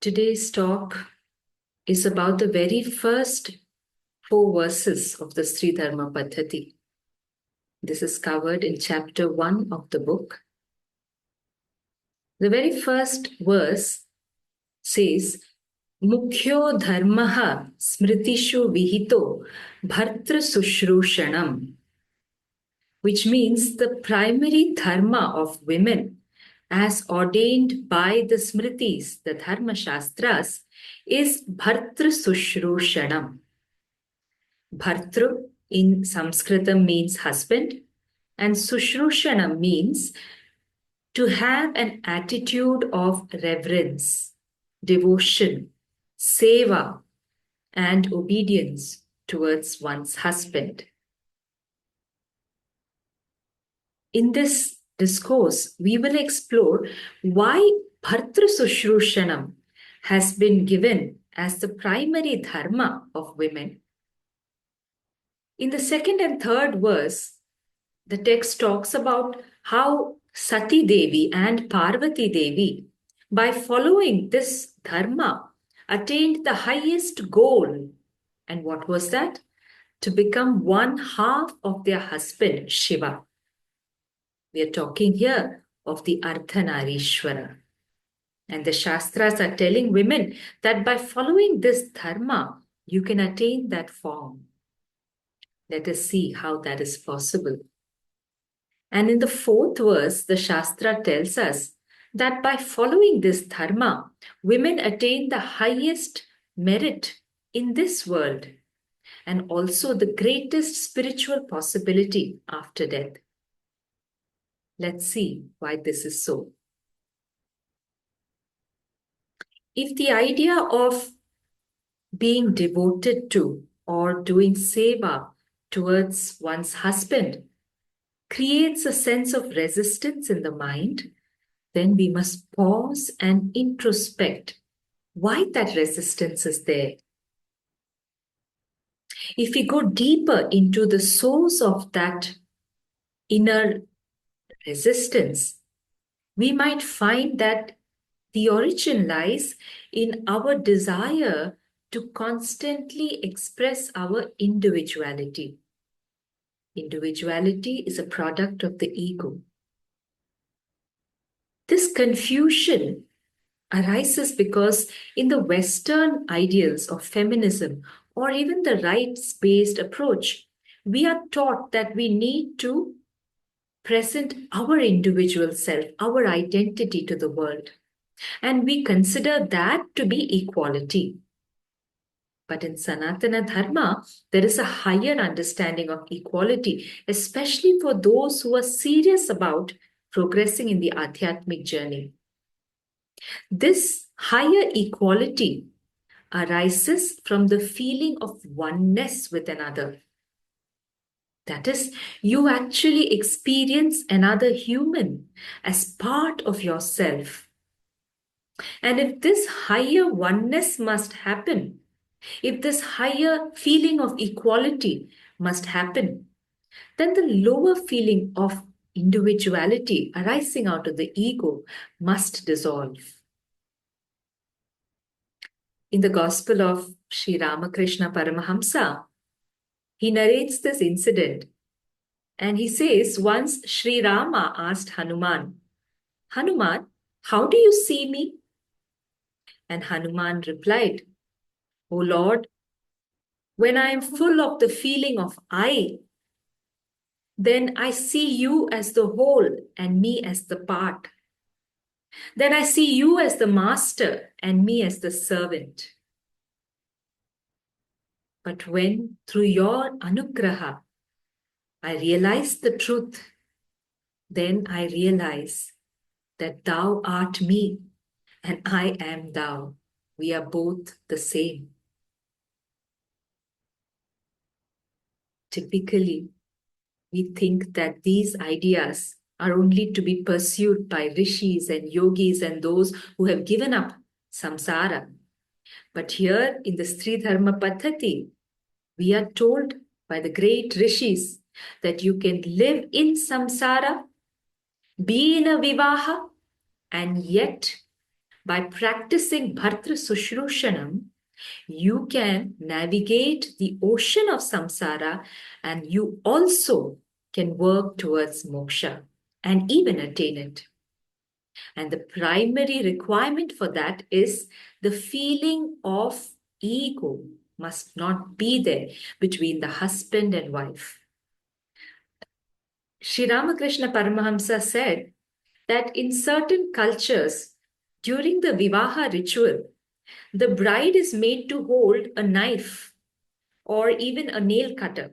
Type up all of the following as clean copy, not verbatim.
Today's talk is about the very first 4 verses of the Stri Dharma Paddhatih. This is covered in chapter 1 of the book. The very first verse says, Mukhyo dharmaha smritishu vihito Bhartr sushrushanam, which means the primary dharma of women as ordained by the smritis, the dharma shastras, is Bhartr sushrushanam. Bhartr in Sanskritam means husband, and sushrushanam means to have an attitude of reverence, devotion, seva, and obedience towards one's husband. In this discourse, we will explore why Bhartr sushrushanam has been given as the primary dharma of women. In the second and third verse, the text talks about how Sati Devi and Parvati Devi, by following this dharma, attained the highest goal. And what was that? To become one half of their husband, Shiva. We are talking here of the Ardhanarishwara. And the Shastras are telling women that by following this dharma, you can attain that form. Let us see how that is possible. And in the fourth verse, the Shastra tells us that by following this dharma, women attain the highest merit in this world and also the greatest spiritual possibility after death. Let's see why this is so. If the idea of being devoted to or doing seva towards one's husband creates a sense of resistance in the mind, then we must pause and introspect why that resistance is there. If we go deeper into the source of that inner resistance, we might find that the origin lies in our desire to constantly express our individuality. Individuality is a product of the ego. This confusion arises because in the Western ideals of feminism or even the rights-based approach, we are taught that we need to present our individual self, our identity to the world. And we consider that to be equality. But in Sanatana Dharma, there is a higher understanding of equality, especially for those who are serious about progressing in the Adhyatmic journey. This higher equality arises from the feeling of oneness with another. That is, you actually experience another human as part of yourself. And if this higher oneness must happen, if this higher feeling of equality must happen, then the lower feeling of individuality arising out of the ego must dissolve. In the Gospel of Sri Ramakrishna Paramahamsa, he narrates this incident and he says, once Sri Rama asked Hanuman, Hanuman, how do you see me? And Hanuman replied, O Lord, when I am full of the feeling of I, then I see you as the whole and me as the part. Then I see you as the master and me as the servant. But when through your anugraha, I realize the truth, then I realize that thou art me and I am thou. We are both the same. Typically, we think that these ideas are only to be pursued by rishis and yogis and those who have given up samsara. But here in the Stri Dharma Paddhatih, we are told by the great rishis that you can live in samsara, be in a vivaha, and yet By practicing Bhartr Sushrushanam, you can navigate the ocean of samsara, and you also can work towards moksha and even attain it. And the primary requirement for that is the feeling of ego must not be there between the husband and wife. Sri Ramakrishna Paramahamsa said that in certain cultures, during the Vivaha ritual, the bride is made to hold a knife or even a nail cutter.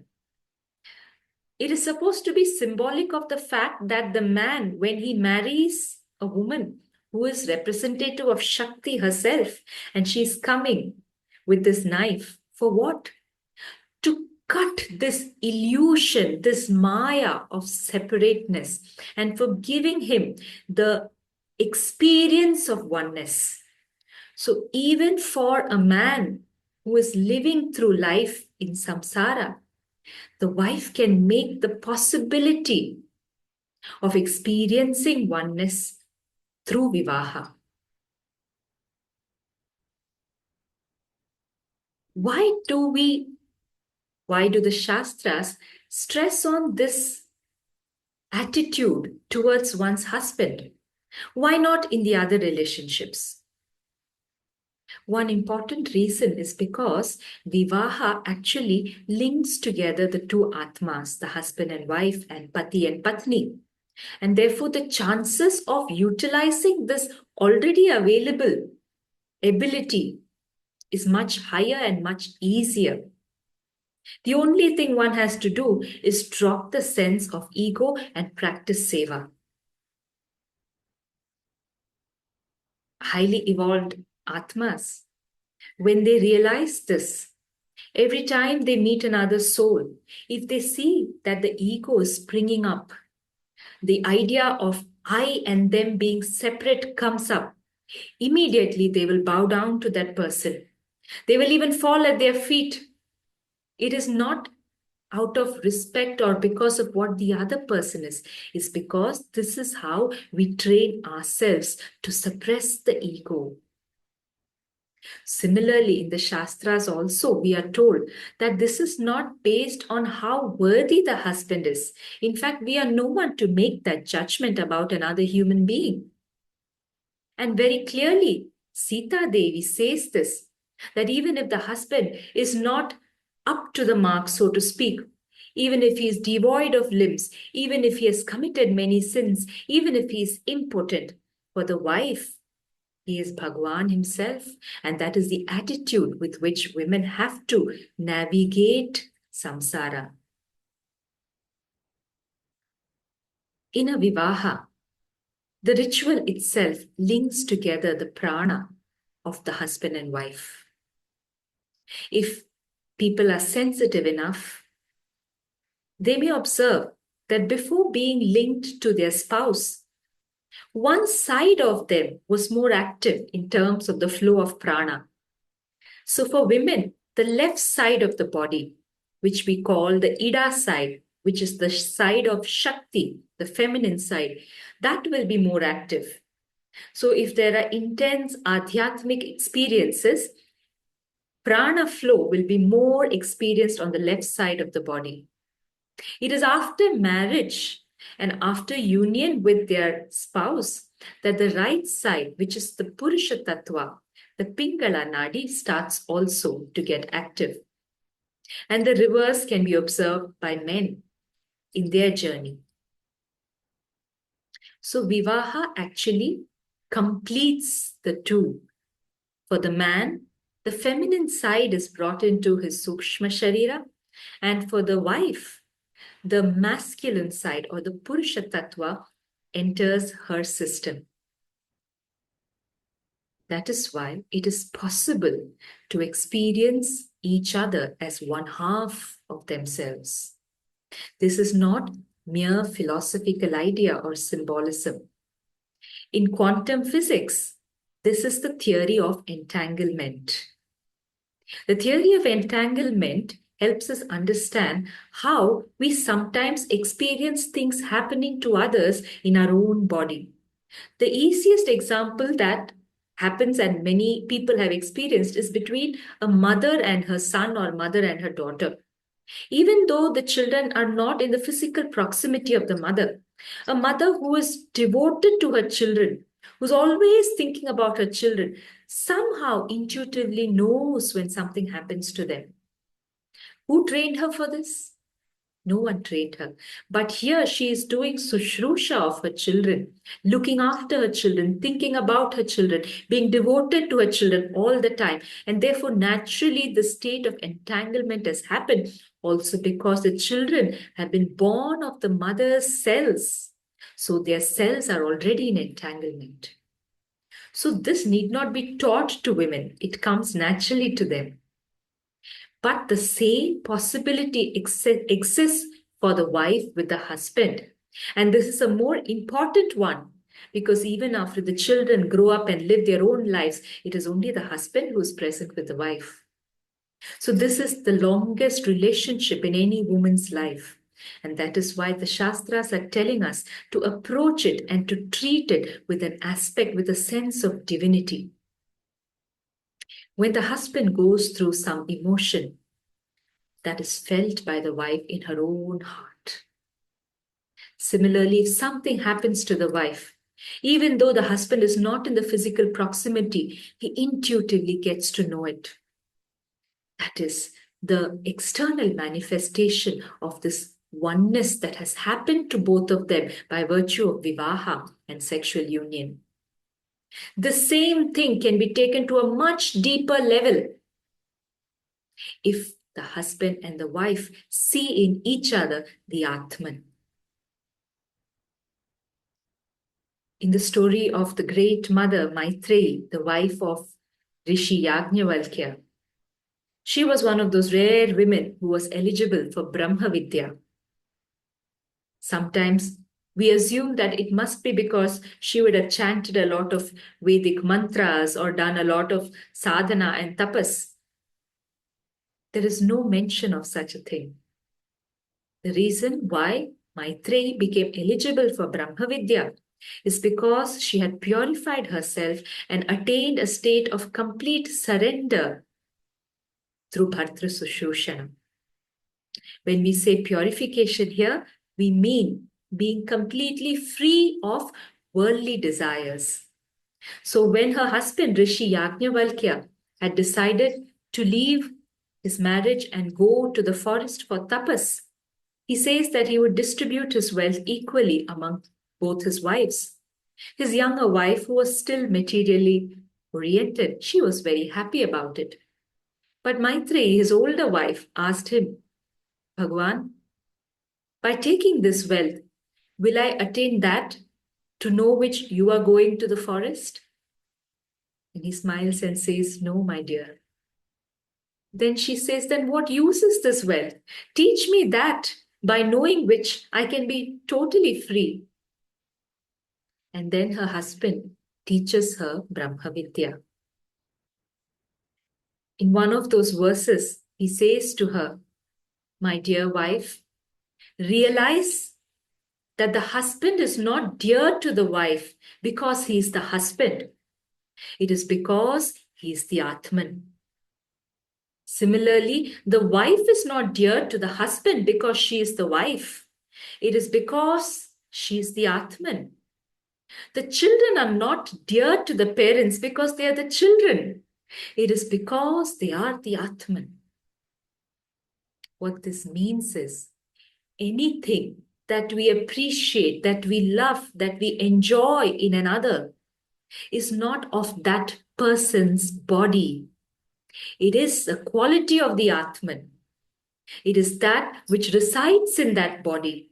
It is supposed to be symbolic of the fact that the man, when he marries a woman who is representative of Shakti herself, and she is coming with this knife, for what? To cut this illusion, this maya of separateness, and for giving him the experience of oneness. So even for a man who is living through life in samsara, the wife can make the possibility of experiencing oneness through vivaha. Why do the Shastras stress on this attitude towards one's husband? Why not in the other relationships? One important reason is because vivaha actually links together the two atmas, the husband and wife, and pati and patni. And therefore, the chances of utilizing this already available ability is much higher and much easier. The only thing one has to do is drop the sense of ego and practice seva. Highly evolved atmas, when they realize this, every time they meet another soul, if they see that the ego is springing up, the idea of I and them being separate comes up, immediately they will bow down to that person. They will even fall at their feet. It is not out of respect or because of what the other person is. It's because this is how we train ourselves to suppress the ego. Similarly, in the Shastras also, we are told that this is not based on how worthy the husband is. In fact, we are no one to make that judgment about another human being. And very clearly, Sita Devi says this, that even if the husband is not up to the mark, so to speak, even if he is devoid of limbs, even if he has committed many sins, even if he is impotent, for the wife, he is Bhagwan himself, and that is the attitude with which women have to navigate samsara. In a vivaha, the ritual itself links together the prana of the husband and wife. If people are sensitive enough, they may observe that before being linked to their spouse, one side of them was more active in terms of the flow of prana. So for women, the left side of the body, which we call the Ida side, which is the side of Shakti, the feminine side, that will be more active. So if there are intense adhyatmic experiences, prana flow will be more experienced on the left side of the body. It is after marriage and after union with their spouse that the right side, which is the Purusha Tattva, the Pingala Nadi, starts also to get active. And the reverse can be observed by men in their journey. So Vivaha actually completes the two. For the man, the feminine side is brought into his Sukshma Sharira, and for the wife, the masculine side or the Purusha Tattva enters her system. That is why it is possible to experience each other as one half of themselves. This is not mere philosophical idea or symbolism. In quantum physics, this is the theory of entanglement. The theory of entanglement helps us understand how we sometimes experience things happening to others in our own body. The easiest example that happens and many people have experienced is between a mother and her son or mother and her daughter. Even though the children are not in the physical proximity of the mother, a mother who is devoted to her children, who's always thinking about her children, somehow intuitively knows when something happens to them. Who trained her for this? No one trained her. But here she is doing sushrusha of her children, looking after her children, thinking about her children, being devoted to her children all the time. And therefore, naturally, the state of entanglement has happened also because the children have been born of the mother's cells. So their cells are already in entanglement. So this need not be taught to women, it comes naturally to them. But the same possibility exists for the wife with the husband. And this is a more important one because even after the children grow up and live their own lives, it is only the husband who is present with the wife. So this is the longest relationship in any woman's life. And that is why the Shastras are telling us to approach it and to treat it with an aspect, with a sense of divinity. When the husband goes through some emotion, that is felt by the wife in her own heart. Similarly, if something happens to the wife, even though the husband is not in the physical proximity, he intuitively gets to know it. That is the external manifestation of this oneness that has happened to both of them by virtue of vivaha and sexual union. The same thing can be taken to a much deeper level if the husband and the wife see in each other the Atman. In the story of the great mother Maitreyi, the wife of Rishi Yajnavalkya, she was one of those rare women who was eligible for Brahma Vidya. Sometimes we assume that it must be because she would have chanted a lot of Vedic mantras or done a lot of sadhana and tapas. There is no mention of such a thing. The reason why Maitreyi became eligible for Brahma Vidya is because she had purified herself and attained a state of complete surrender through Bhartr Sushrushanam. When we say purification here, we mean being completely free of worldly desires. So when her husband Rishi Yajnavalkya had decided to leave his marriage and go to the forest for tapas, he says that he would distribute his wealth equally among both his wives. His younger wife, who was still materially oriented, she was very happy about it. But Maitreyi, his older wife, asked him, Bhagwan, by taking this wealth, will I attain that to know which you are going to the forest? And he smiles and says, No, my dear. Then she says, Then what use is this wealth? Teach me that, by knowing which I can be totally free. And then her husband teaches her Brahma Vidya. In one of those verses, he says to her, My dear wife, realize that the husband is not dear to the wife because he is the husband. It is because he is the Atman. Similarly, the wife is not dear to the husband because she is the wife. It is because she is the Atman. The children are not dear to the parents because they are the children. It is because they are the Atman. What this means is anything that we appreciate, that we love, that we enjoy in another is not of that person's body. It is the quality of the Atman. It is that which resides in that body.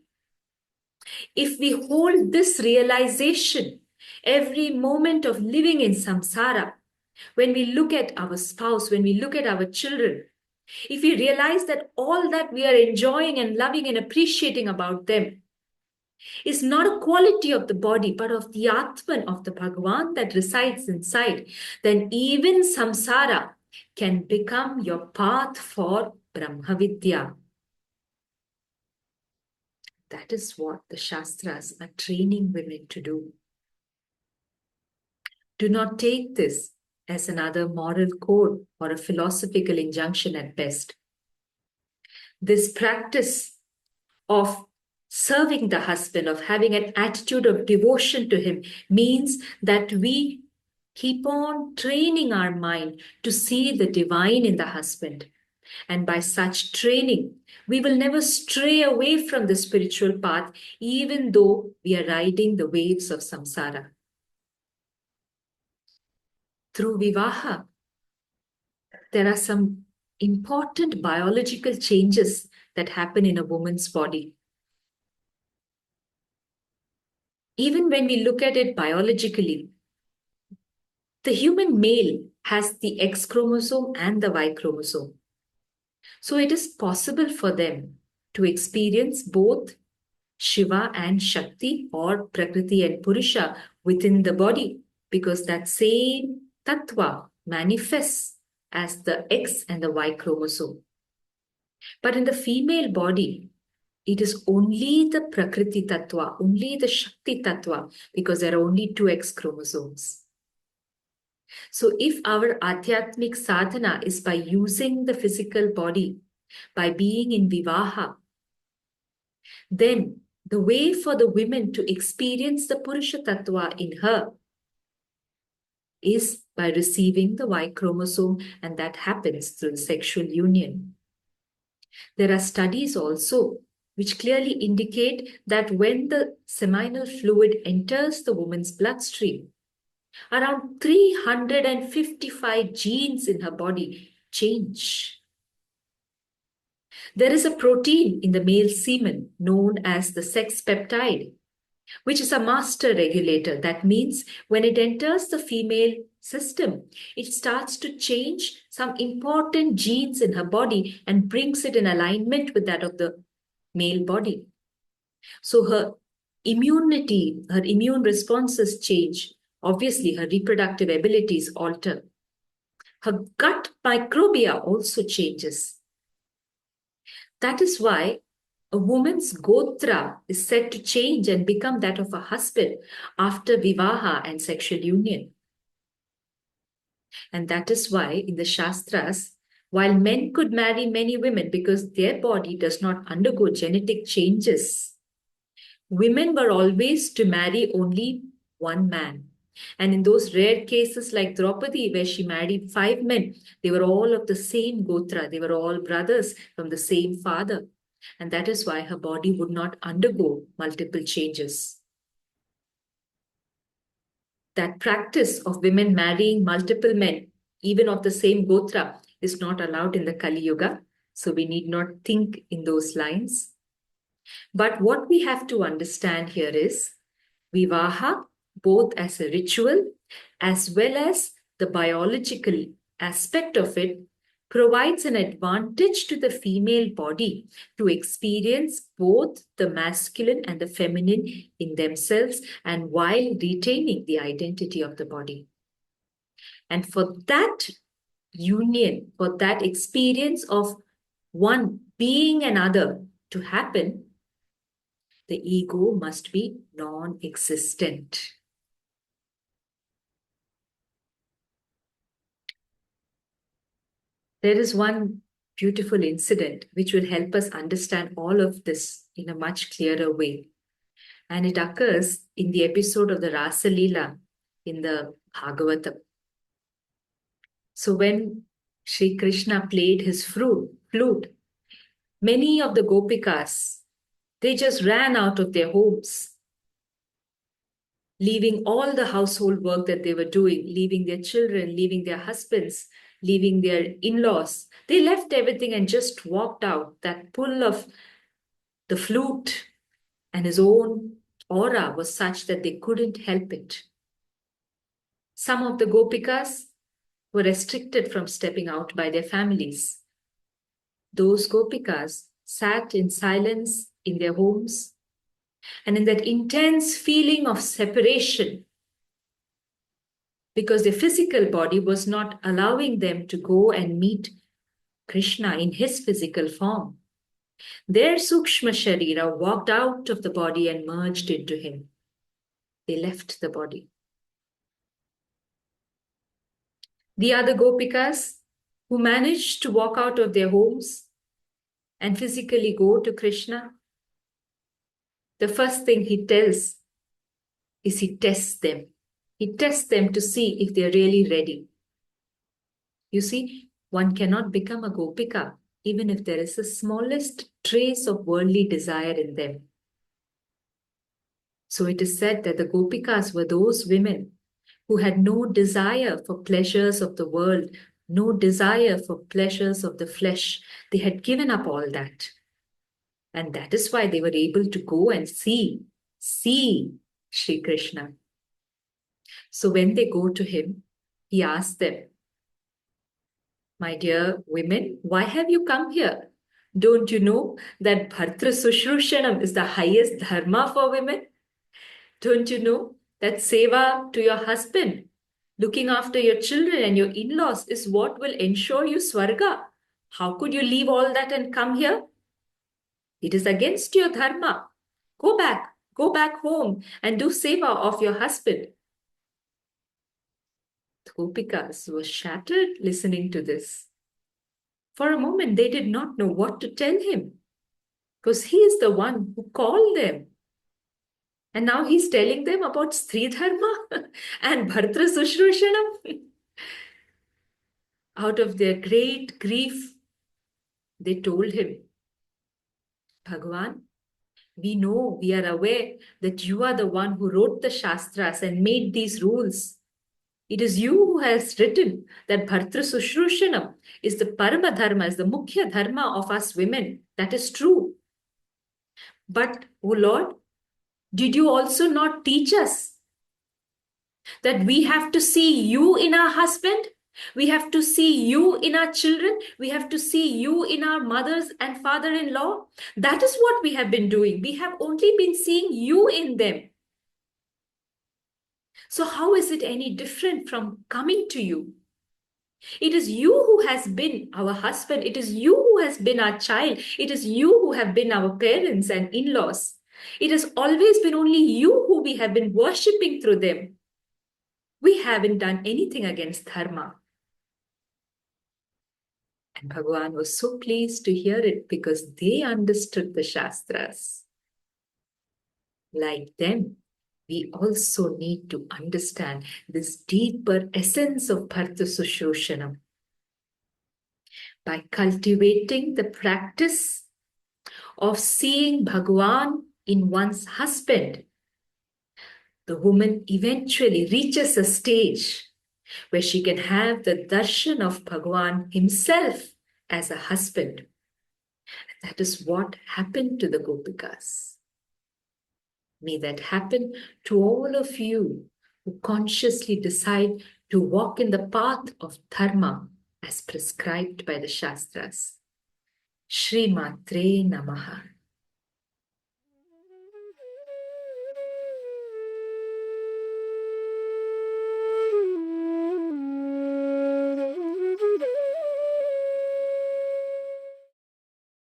If we hold this realization every moment of living in samsara, when we look at our spouse, when we look at our children, if we realize that all that we are enjoying and loving and appreciating about them is not a quality of the body, but of the Atman, of the Bhagavan that resides inside, then even samsara can become your path for Brahma Vidya. That is what the Shastras are training women to do. Do not take this as another moral code or a philosophical injunction at best. This practice of serving the husband, of having an attitude of devotion to him, means that we keep on training our mind to see the divine in the husband. And by such training, we will never stray away from the spiritual path, even though we are riding the waves of samsara. Through vivaha, there are some important biological changes that happen in a woman's body. Even when we look at it biologically, the human male has the X chromosome and the Y chromosome. So it is possible for them to experience both Shiva and Shakti, or Prakriti and Purusha, within the body, because that same tattva manifests as the X and the Y chromosome. But in the female body, it is only the Prakriti tattva, only the Shakti tattva, because there are only two X chromosomes. So if our Adhyatmic sadhana is by using the physical body, by being in vivaha, then the way for the women to experience the Purusha tattva in her is by receiving the Y chromosome, and that happens through sexual union. There are studies also which clearly indicate that when the seminal fluid enters the woman's bloodstream, around 355 genes in her body change. There is a protein in the male semen known as the sex peptide, which is a master regulator. That means when it enters the female system, it starts to change some important genes in her body and brings it in alignment with that of the male body. So her immunity, her immune responses change. Obviously, her reproductive abilities alter. Her gut microbia also changes. That is why a woman's gotra is said to change and become that of a husband after vivaha and sexual union. And that is why in the Shastras, while men could marry many women because their body does not undergo genetic changes, women were always to marry only one man. And in those rare cases like Draupadi, where she married 5 men, they were all of the same gotra. They were all brothers from the same father. And that is why her body would not undergo multiple changes. That practice of women marrying multiple men, even of the same gotra, is not allowed in the Kali Yuga. So we need not think in those lines. But what we have to understand here is vivaha, both as a ritual as well as the biological aspect of it, provides an advantage to the female body to experience both the masculine and the feminine in themselves, and while retaining the identity of the body. And for that union, for that experience of one being another to happen, the ego must be non-existent. There is one beautiful incident which will help us understand all of this in a much clearer way. And it occurs in the episode of the Rasa Leela in the Bhagavatam. So when Sri Krishna played his flute, many of the Gopikas, they just ran out of their homes, leaving all the household work that they were doing, leaving their children, leaving their husbands, leaving their in-laws. They left everything and just walked out. That pull of the flute and his own aura was such that they couldn't help it. Some of the Gopikas were restricted from stepping out by their families. Those Gopikas sat in silence in their homes, and in that intense feeling of separation, because their physical body was not allowing them to go and meet Krishna in his physical form, their Sukshma Sharira walked out of the body and merged into him. They left the body. The other Gopikas who managed to walk out of their homes and physically go to Krishna, the first thing he tells is he tests them. He tests them to see if they're really ready. You see, one cannot become a Gopika even if there is the smallest trace of worldly desire in them. So it is said that the Gopikas were those women who had no desire for pleasures of the world, no desire for pleasures of the flesh. They had given up all that. And that is why they were able to go and see Sri Krishna. So when they go to him, he asks them, "My dear women, why have you come here? Don't you know that Bhartr Sushrushanam is the highest dharma for women? Don't you know that seva to your husband, looking after your children and your in-laws is what will ensure you swarga? How could you leave all that and come here? It is against your dharma. Go back home and do seva of your husband." The Gopikas were shattered listening to this. For a moment, they did not know what to tell him, because he is the one who called them. And now he's telling them about Stri Dharma and Bhartr Sushrushanam. Out of their great grief, they told him, "Bhagavan, we are aware that you are the one who wrote the Shastras and made these rules. It is you who has written that Bhartr Sushrushanam is the Parama Dharma, is the Mukhya Dharma of us women. That is true. But, O Lord, did you also not teach us that we have to see you in our husband? We have to see you in our children. We have to see you in our mothers and father-in-law. That is what we have been doing. We have only been seeing you in them. So how is it any different from coming to you? It is you who has been our husband. It is you who has been our child. It is you who have been our parents and in-laws. It has always been only you who we have been worshipping through them. We haven't done anything against dharma." And Bhagavan was so pleased to hear it because they understood the Shastras. Like them, we also need to understand this deeper essence of Bhartr Sushrushanam. By cultivating the practice of seeing Bhagavan in one's husband, the woman eventually reaches a stage where she can have the darshan of Bhagavan himself as a husband. That is what happened to the Gopikas. May that happen to all of you who consciously decide to walk in the path of dharma as prescribed by the Shastras. Shri Matre Namaha.